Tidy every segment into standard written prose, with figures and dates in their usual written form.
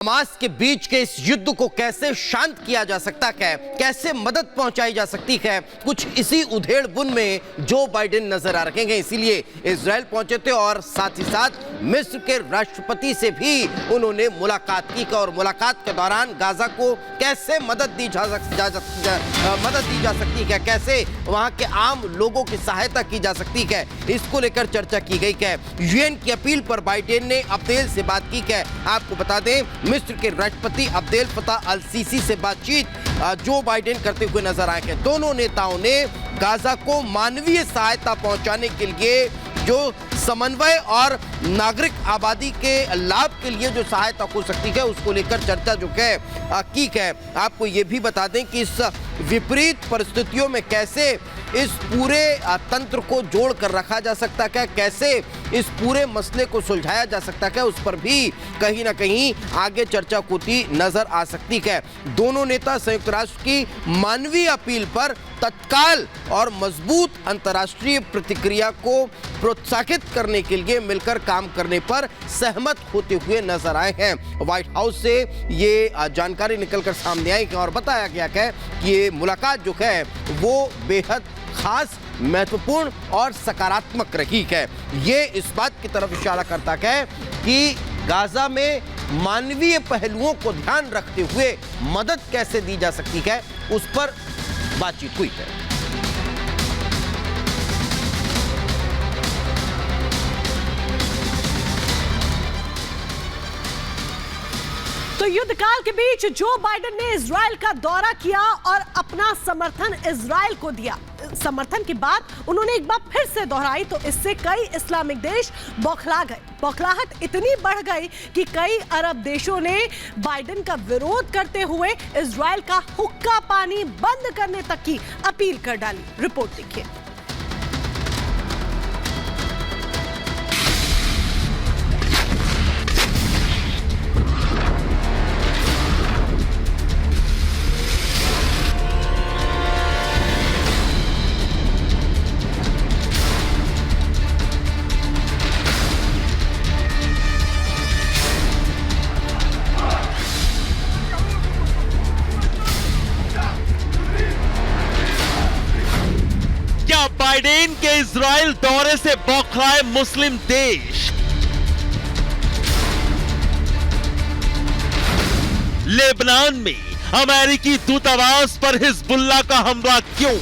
Hamas के बीच के इस युद्ध को कैसे शांत किया जा सकता है, कैसे मदद पहुंचाई जा सकती है, कुछ इसी उधेड़-बुन में जो बाइडेन नजर आ रहे हैं। इसीलिए इजराइल पहुंचे थे और साथ ही साथ मिस्र के राष्ट्रपति से भी उन्होंने मुलाकात की और मुलाकात के दौरान गाजा को कैसे मदद दी जा सकती है, कैसे वहां के आम लोगों की सहायता की जा सकती है, इसको लेकर चर्चा की गई है। यूएन की अपील पर बाइडेन ने अब्देल से बात की है। आपको बता दें, मिस्र के राष्ट्रपति अब्देल फताह अल सीसी से बातचीत जो बाइडेन करते हुए नजर आए हैं। दोनों नेताओं ने गाजा को मानवीय सहायता पहुंचाने के लिए जो समन्वय और नागरिक आबादी के लाभ के लिए जो सहायता हो सकती है उसको लेकर चर्चा जो है की है। आपको ये भी बता दें कि इस विपरीत परिस्थितियों में कैसे इस पूरे तंत्र को जोड़ कर रखा जा सकता है, कैसे इस पूरे मसले को सुलझाया जा सकता है, उस पर भी कहीं ना कहीं आगे चर्चा होती नजर आ सकती है। दोनों नेता संयुक्त राष्ट्र की मानवीय अपील पर तत्काल और मजबूत अंतर्राष्ट्रीय प्रतिक्रिया को प्रोत्साहित करने के लिए मिलकर काम करने पर सहमत होते हुए नजर आए हैं। व्हाइट हाउस से ये जानकारी निकलकर सामने आई है और बताया गया है कि ये मुलाकात जो है वो बेहद खास, महत्वपूर्ण और सकारात्मक रही है। ये इस बात की तरफ इशारा करता है कि गाजा में मानवीय पहलुओं को ध्यान रखते हुए मदद कैसे दी जा सकती है, उस पर बातचीत हुई है। तो युद्ध काल के बीच जो बाइडेन ने इजराइल का दौरा किया और अपना समर्थन इजराइल को दिया। समर्थन की बात उन्होंने एक बार फिर से दोहराई तो इससे कई इस्लामिक देश बौखला गए। बौखलाहट इतनी बढ़ गई कि कई अरब देशों ने बाइडेन का विरोध करते हुए इजराइल का हुक्का पानी बंद करने तक की अपील कर डाली। रिपोर्ट देखिए। बाइडेन के इजराइल दौरे से बौखलाए मुस्लिम देश। लेबनान में अमेरिकी दूतावास पर हिजबुल्लाह का हमला क्यों?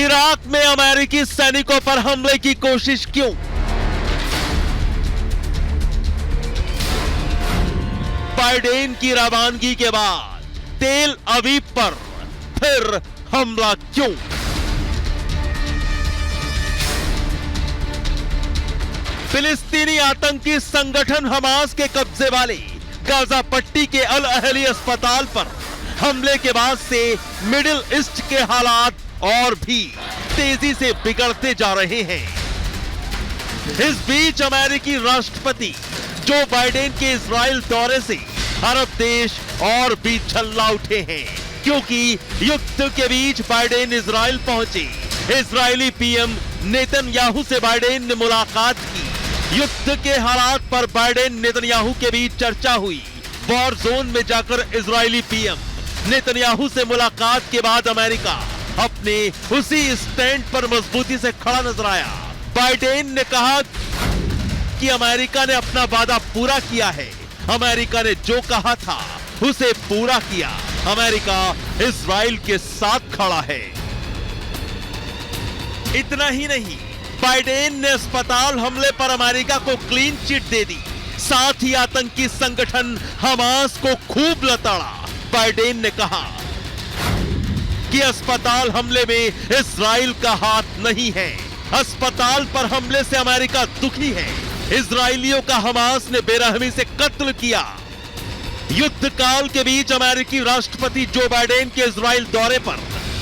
इराक में अमेरिकी सैनिकों पर हमले की कोशिश क्यों? बाइडेन की रवानगी के बाद तेल अवीव पर फिर हमला क्यों? फिलिस्तीनी आतंकी संगठन हमास के कब्जे वाले गाजा पट्टी के अल अहली अस्पताल पर हमले के बाद से मिडिल ईस्ट के हालात और भी तेजी से बिगड़ते जा रहे हैं। इस बीच अमेरिकी राष्ट्रपति जो बाइडेन के इजराइल दौरे से अरब देश और भी झल्ला उठे हैं, क्योंकि युद्ध के बीच बाइडेन इजराइल पहुंचे। इजरायली पीएम नेतन्याहू से बाइडेन ने मुलाकात की। युद्ध के हालात पर बाइडेन नेतन्याहू के बीच चर्चा हुई। वॉर जोन में जाकर इजरायली पीएम नेतन्याहू से मुलाकात के बाद अमेरिका अपने उसी स्टैंड पर मजबूती से खड़ा नजर आया। बाइडेन ने कहा कि अमेरिका ने अपना वादा पूरा किया है। अमेरिका ने जो कहा था उसे पूरा किया। अमेरिका इजराइल के साथ खड़ा है। इतना ही नहीं, बाइडेन ने अस्पताल हमले पर अमेरिका को क्लीन चिट दे दी। साथ ही आतंकी संगठन हमास को खूब लताड़ा। बाइडेन ने कहा कि अस्पताल हमले में इजराइल का हाथ नहीं है। अस्पताल पर हमले से अमेरिका दुखी है। इजरायलियों का हमास ने बेरहमी से कत्ल किया। युद्ध काल के बीच अमेरिकी राष्ट्रपति जो बाइडेन के इजराइल दौरे पर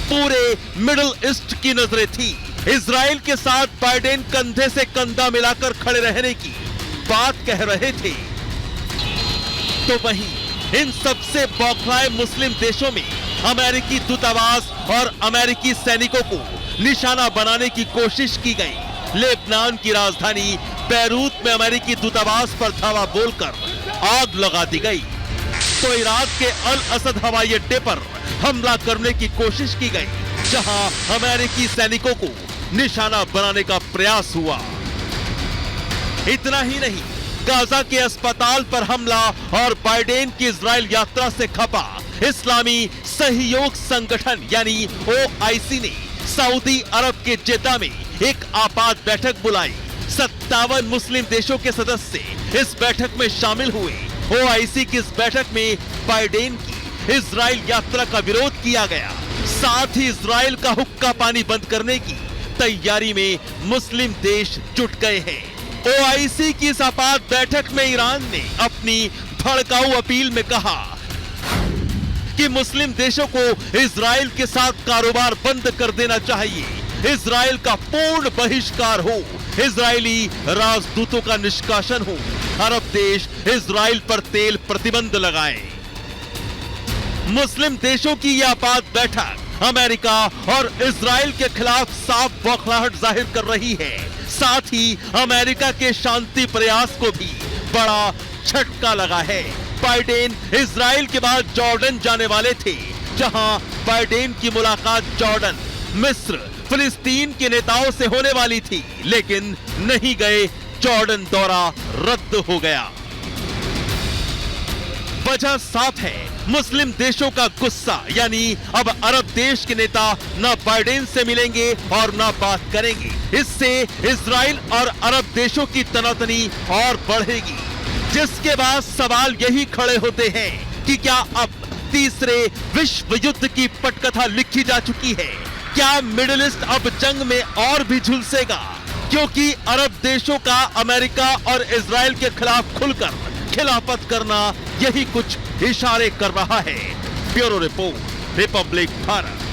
पूरे मिडिल ईस्ट की नजरें थी। इजराइल के साथ बाइडेन कंधे से कंधा मिलाकर खड़े रहने की बात कह रहे थे। तो वहीं इन सबसे बौखलाए मुस्लिम देशों में अमेरिकी दूतावास और अमेरिकी सैनिकों को निशाना बनाने की कोशिश की गई। लेबनान की राजधानी बैरूत में अमेरिकी दूतावास पर धावा बोलकर आग लगा दी गई, तो इराक के अल असद हवाई अड्डे पर हमला करने की कोशिश की गई, जहां अमेरिकी सैनिकों को निशाना बनाने का प्रयास हुआ। इतना ही नहीं, गाजा के अस्पताल पर हमला और बाइडेन की इजराइल यात्रा से खपा इस्लामी सहयोग संगठन यानी OIC ने सऊदी अरब के जेद्दा में एक आपात बैठक बुलाई। 57 मुस्लिम देशों के सदस्य इस बैठक में शामिल हुए। OIC की इस बैठक में बाइडेन की इजराइल यात्रा का विरोध किया गया। साथ ही इजराइल का हुक्का पानी बंद करने की तैयारी में मुस्लिम देश जुट गए हैं। OIC की इस आपात बैठक में ईरान ने अपनी भड़काऊ अपील में कहा कि मुस्लिम देशों को इजराइल के साथ कारोबार बंद कर देना चाहिए, इजराइल का पूर्ण बहिष्कार हो, इजरायली राजदूतों का निष्कासन हो, अरब देश इजराइल पर तेल प्रतिबंध लगाए। मुस्लिम देशों की यह आपात बैठक अमेरिका और इजराइल के खिलाफ साफ बौखलाहट जाहिर कर रही है। साथ ही अमेरिका के शांति प्रयास को भी बड़ा झटका लगा है। बाइडेन इजराइल के बाद जॉर्डन जाने वाले थे, जहां बाइडेन की मुलाकात जॉर्डन, मिस्र, फिलिस्तीन के नेताओं से होने वाली थी, लेकिन नहीं गए। जॉर्डन दौरा रद्द हो गया। वजह साफ है, मुस्लिम देशों का गुस्सा, यानी अब अरब देश के नेता न बाइडेन से मिलेंगे और न बात करेंगे। इससे इजराइल और अरब देशों की तनातनी और बढ़ेगी, जिसके बाद सवाल यही खड़े होते हैं कि क्या अब तीसरे विश्व युद्ध की पटकथा लिखी जा चुकी है? क्या मिडिल ईस्ट अब जंग में और भी झुलसेगा? क्योंकि अरब देशों का अमेरिका और इजराइल के खिलाफ खुलकर खिलाफत करना यही कुछ इशारे कर रहा है। Bureau report, Republic Bharat.